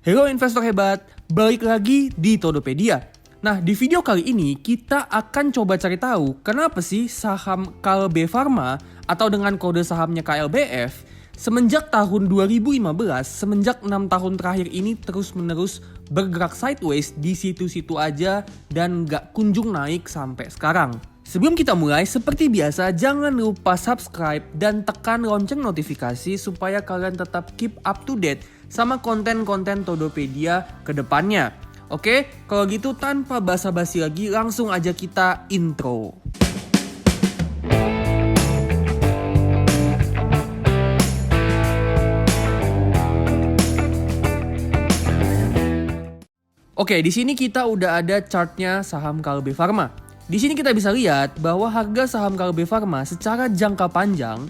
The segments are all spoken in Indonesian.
Halo investor hebat, balik lagi di Todopedia. Nah, di video kali ini kita akan coba cari tahu kenapa sih saham KLB Pharma atau dengan kode sahamnya KLBF semenjak tahun 2015, semenjak 6 tahun terakhir ini terus-menerus bergerak sideways di situ-situ aja dan gak kunjung naik sampai sekarang. Sebelum kita mulai, seperti biasa jangan lupa subscribe dan tekan lonceng notifikasi supaya kalian tetap keep up to date sama konten-konten Todopedia ke depannya. Oke, kalau gitu tanpa basa-basi lagi langsung aja kita intro. Oke, di sini kita udah ada chartnya saham KLB Pharma. Di sini kita bisa lihat bahwa harga saham KLB Pharma secara jangka panjang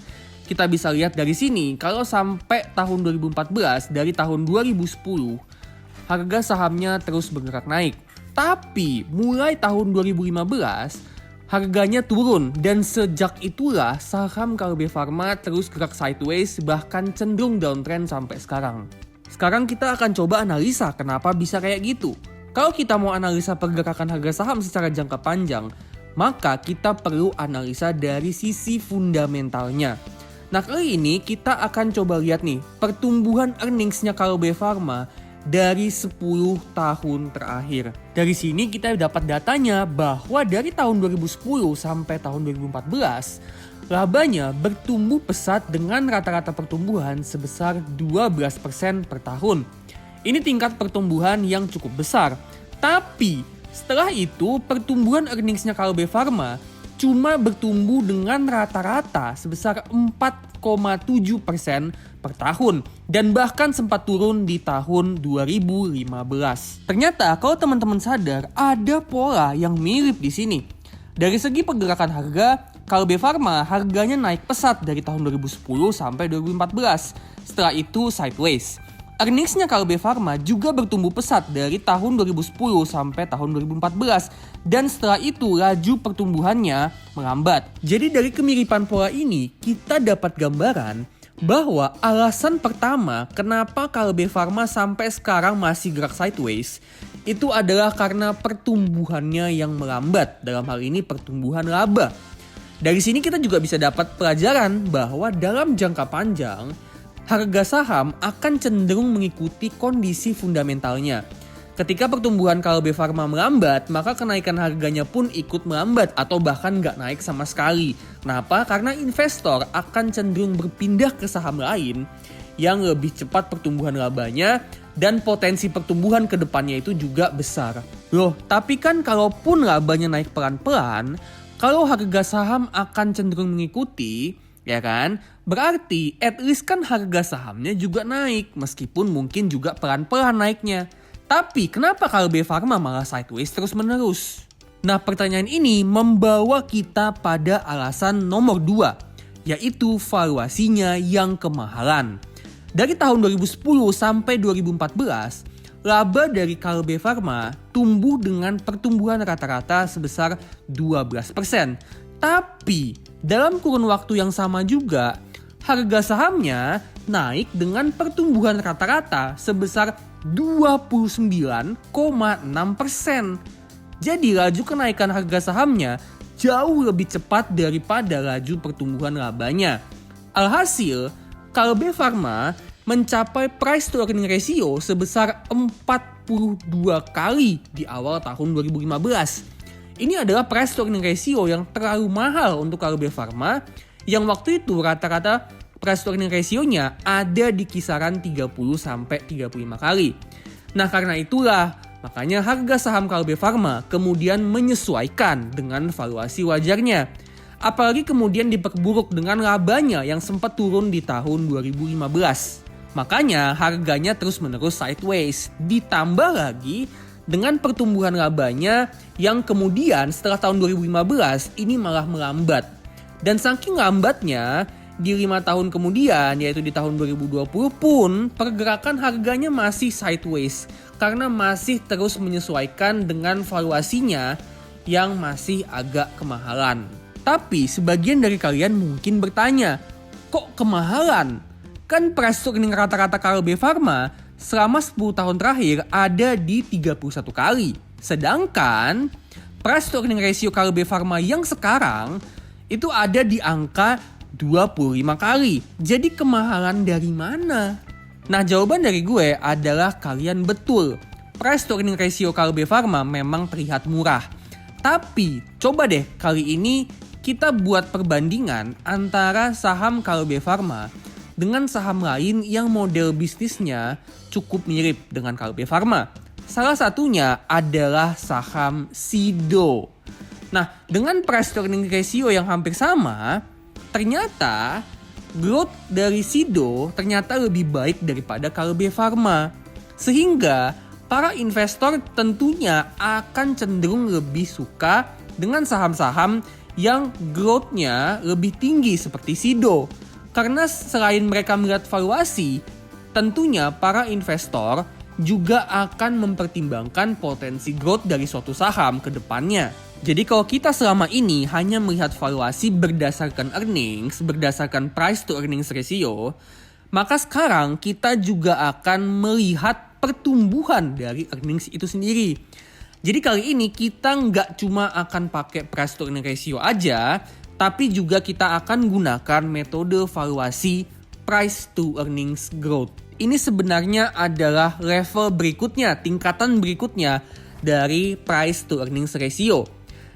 kita bisa lihat dari sini kalau sampai tahun 2014 dari tahun 2010 harga sahamnya terus bergerak naik. Tapi mulai tahun 2015 harganya turun dan sejak itulah saham KLB Pharma terus gerak sideways bahkan cenderung downtrend sampai sekarang. Sekarang kita akan coba analisa kenapa bisa kayak gitu. Kalau kita mau analisa pergerakan harga saham secara jangka panjang, maka kita perlu analisa dari sisi fundamentalnya. Nah, kali ini kita akan coba lihat nih pertumbuhan earningsnya KLB Pharma dari 10 tahun terakhir. Dari sini kita dapat datanya bahwa dari tahun 2010 sampai tahun 2014, labanya bertumbuh pesat dengan rata-rata pertumbuhan sebesar 12% per tahun. Ini tingkat pertumbuhan yang cukup besar. Tapi setelah itu pertumbuhan earningsnya KLB Pharma cuma bertumbuh dengan rata-rata sebesar 4,7% per tahun. Dan bahkan sempat turun di tahun 2015. Ternyata kalau teman-teman sadar ada pola yang mirip di sini. Dari segi pergerakan harga, KLB Pharma harganya naik pesat dari tahun 2010 sampai 2014. Setelah itu sideways. Earningsnya KLB Pharma juga bertumbuh pesat dari tahun 2010 sampai tahun 2014. Dan setelah itu laju pertumbuhannya melambat. Jadi dari kemiripan pola ini kita dapat gambaran bahwa alasan pertama kenapa KLB Pharma sampai sekarang masih gerak sideways itu adalah karena pertumbuhannya yang melambat. Dalam hal ini pertumbuhan laba. Dari sini kita juga bisa dapat pelajaran bahwa dalam jangka panjang harga saham akan cenderung mengikuti kondisi fundamentalnya. Ketika pertumbuhan KLB Pharma melambat, maka kenaikan harganya pun ikut melambat atau bahkan nggak naik sama sekali. Kenapa? Karena investor akan cenderung berpindah ke saham lain yang lebih cepat pertumbuhan labanya dan potensi pertumbuhan ke depannya itu juga besar. Loh, tapi kan kalaupun labanya naik pelan-pelan, kalau harga saham akan cenderung mengikuti, ya kan? Berarti at least kan harga sahamnya juga naik meskipun mungkin juga pelan-pelan naiknya. Tapi kenapa KLB Pharma malah sideways terus-menerus? Nah, pertanyaan ini membawa kita pada alasan nomor 2, yaitu valuasinya yang kemahalan. Dari tahun 2010 sampai 2014, laba dari KLB Pharma tumbuh dengan pertumbuhan rata-rata sebesar 12%. Tapi dalam kurun waktu yang sama juga, harga sahamnya naik dengan pertumbuhan rata-rata sebesar 29,6%. Jadi laju kenaikan harga sahamnya jauh lebih cepat daripada laju pertumbuhan labanya. Alhasil, KLB Pharma mencapai price to earning ratio sebesar 42 kali di awal tahun 2015. Ini adalah price to earning ratio yang terlalu mahal untuk KLB Pharma yang waktu itu rata-rata price to earning ratio-nya ada di kisaran 30-35 kali. Nah, karena itulah makanya harga saham KLB Pharma kemudian menyesuaikan dengan valuasi wajarnya. Apalagi kemudian diperburuk dengan labanya yang sempat turun di tahun 2015. Makanya harganya terus-menerus sideways. Ditambah lagi dengan pertumbuhan labanya yang kemudian setelah tahun 2015 ini malah melambat. Dan saking lambatnya, di 5 tahun kemudian yaitu di tahun 2020 pun pergerakan harganya masih sideways. Karena masih terus menyesuaikan dengan valuasinya yang masih agak kemahalan. Tapi sebagian dari kalian mungkin bertanya, kok kemahalan? Kan price to earning rata-rata KLB Pharma selama 10 tahun terakhir ada di 31 kali. Sedangkan price to earning ratio Kalbe Pharma yang sekarang itu ada di angka 25 kali. Jadi kemahalan dari mana? Nah, jawaban dari gue adalah kalian betul. Price to earning ratio Kalbe Pharma memang terlihat murah. Tapi coba deh kali ini kita buat perbandingan antara saham Kalbe Pharma dengan saham lain yang model bisnisnya cukup mirip dengan Kalbe Pharma. Salah satunya adalah saham Sido. Nah, dengan price to earning ratio yang hampir sama, ternyata growth dari Sido ternyata lebih baik daripada Kalbe Pharma. Sehingga para investor tentunya akan cenderung lebih suka dengan saham-saham yang growth-nya lebih tinggi seperti Sido. Karena selain mereka melihat valuasi, tentunya para investor juga akan mempertimbangkan potensi growth dari suatu saham ke depannya. Jadi kalau kita selama ini hanya melihat valuasi berdasarkan earnings, berdasarkan price to earnings ratio, maka sekarang kita juga akan melihat pertumbuhan dari earnings itu sendiri. Jadi kali ini kita nggak cuma akan pakai price to earnings ratio aja, tapi juga kita akan gunakan metode valuasi price to earnings growth. Ini sebenarnya adalah level berikutnya, tingkatan berikutnya dari price to earnings ratio.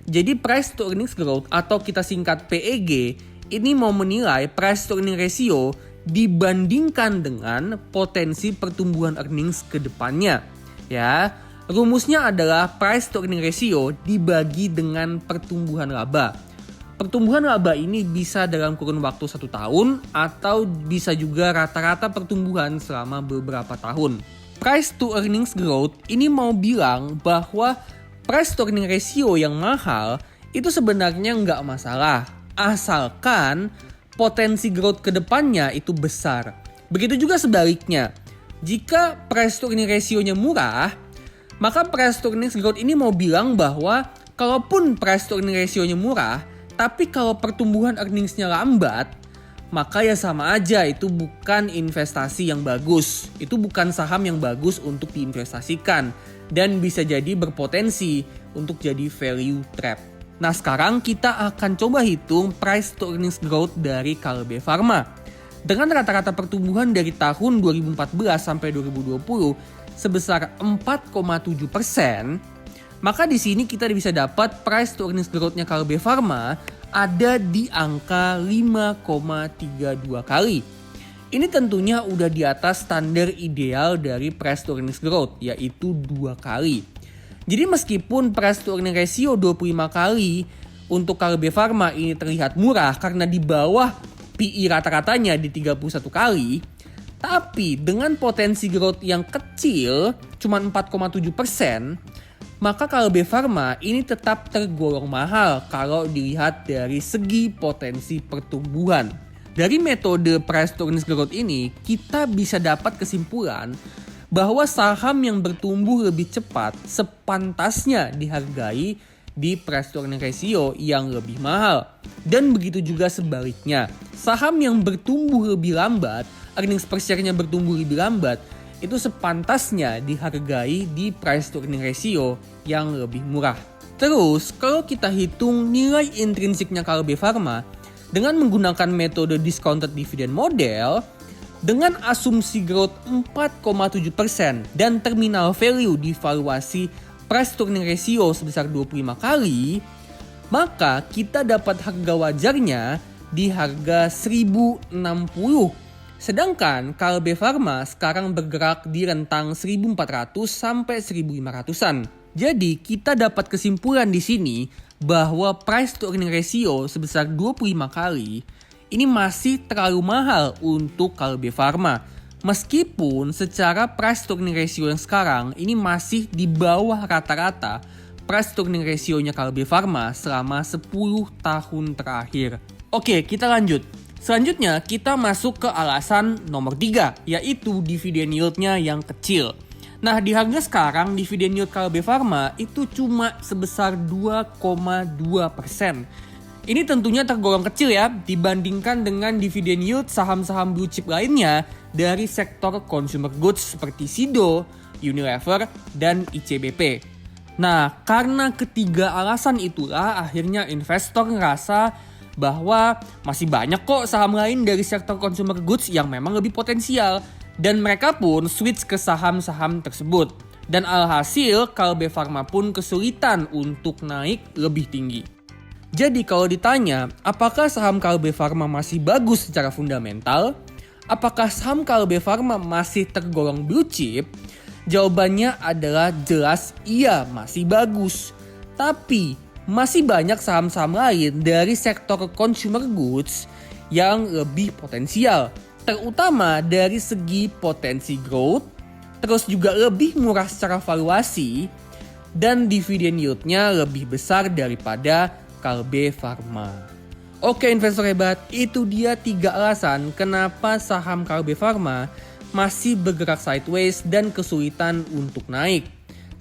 Jadi price to earnings growth atau kita singkat PEG ini mau menilai price to earnings ratio dibandingkan dengan potensi pertumbuhan earnings ke depannya. Ya, rumusnya adalah price to earnings ratio dibagi dengan pertumbuhan laba. Pertumbuhan laba ini bisa dalam kurun waktu 1 tahun atau bisa juga rata-rata pertumbuhan selama beberapa tahun. Price to earnings growth ini mau bilang bahwa price to earnings ratio yang mahal itu sebenarnya nggak masalah. Asalkan potensi growth ke depannya itu besar. Begitu juga sebaliknya. Jika price to earnings ratio-nya murah, maka price to earnings growth ini mau bilang bahwa kalaupun price to earnings ratio-nya murah, tapi kalau pertumbuhan earnings-nya lambat, maka ya sama aja itu bukan investasi yang bagus. Itu bukan saham yang bagus untuk diinvestasikan dan bisa jadi berpotensi untuk jadi value trap. Nah, sekarang kita akan coba hitung price to earnings growth dari Kalbe Pharma. Dengan rata-rata pertumbuhan dari tahun 2014 sampai 2020 sebesar 4,7%, maka di sini kita bisa dapat price to earnings growth-nya Kalbe Pharma ada di angka 5,32 kali. Ini tentunya udah di atas standar ideal dari price to earnings growth, yaitu 2 kali. Jadi meskipun price to earnings ratio 25 kali untuk Kalbe Pharma ini terlihat murah karena di bawah PE rata-ratanya di 31 kali, tapi dengan potensi growth yang kecil, cuma 4,7%, maka Kalbe Pharma ini tetap tergolong mahal kalau dilihat dari segi potensi pertumbuhan. Dari metode price to earnings growth ini, kita bisa dapat kesimpulan bahwa saham yang bertumbuh lebih cepat sepantasnya dihargai di price to earnings ratio yang lebih mahal. Dan begitu juga sebaliknya, saham yang bertumbuh lebih lambat, earnings per share-nya bertumbuh lebih lambat, itu sepantasnya dihargai di price to earnings ratio yang lebih murah. Terus, kalau kita hitung nilai intrinsiknya Kalbe Pharma dengan menggunakan metode discounted dividend model, dengan asumsi growth 4,7% dan terminal value di valuasi price to earnings ratio sebesar 25 kali, maka kita dapat harga wajarnya di harga 1060. Sedangkan Kalbe Pharma sekarang bergerak di rentang 1400 sampai 1500-an. Jadi kita dapat kesimpulan di sini bahwa price to earnings ratio sebesar 25 kali ini masih terlalu mahal untuk Kalbe Pharma. Meskipun secara price to earnings ratio yang sekarang ini masih di bawah rata-rata price to earnings ratio-nya Kalbe Pharma selama 10 tahun terakhir. Oke, kita lanjut. Selanjutnya kita masuk ke alasan nomor 3, yaitu dividend yield-nya yang kecil. Nah, di harga sekarang dividend yield Kalbe Pharma itu cuma sebesar 2,2%. Ini tentunya tergolong kecil ya dibandingkan dengan dividen yield saham-saham blue chip lainnya dari sektor consumer goods seperti Sido, Unilever, dan ICBP. Nah, karena ketiga alasan itulah akhirnya investor ngerasa bahwa masih banyak kok saham lain dari sektor consumer goods yang memang lebih potensial. Dan mereka pun switch ke saham-saham tersebut. Dan alhasil Kalbe Pharma pun kesulitan untuk naik lebih tinggi. Jadi kalau ditanya, apakah saham Kalbe Pharma masih bagus secara fundamental? Apakah saham Kalbe Pharma masih tergolong blue chip? Jawabannya adalah jelas iya, masih bagus. Tapi masih banyak saham-saham lain dari sektor consumer goods yang lebih potensial. Terutama dari segi potensi growth, terus juga lebih murah secara valuasi, dan dividen yield-nya lebih besar daripada Kalbe Pharma. Oke investor hebat, itu dia 3 alasan kenapa saham Kalbe Pharma masih bergerak sideways dan kesulitan untuk naik.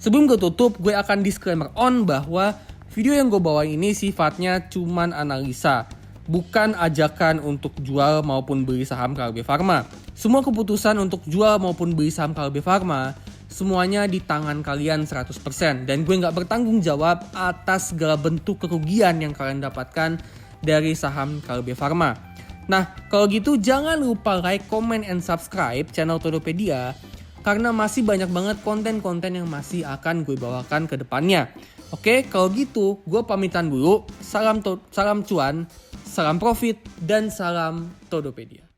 Sebelum gue tutup, gue akan disclaimer on bahwa video yang gue bawa ini sifatnya cuman analisa, bukan ajakan untuk jual maupun beli saham Kalbe Pharma. Semua keputusan untuk jual maupun beli saham Kalbe Pharma semuanya di tangan kalian 100%. Dan gue gak bertanggung jawab atas segala bentuk kerugian yang kalian dapatkan dari saham Kalbe Pharma. Nah, kalau gitu jangan lupa like, comment, and subscribe channel Todopedia karena masih banyak banget konten-konten yang masih akan gue bawakan ke depannya. Oke, kalau gitu gue pamitan dulu. Salam cuan, salam profit, dan salam Todopedia.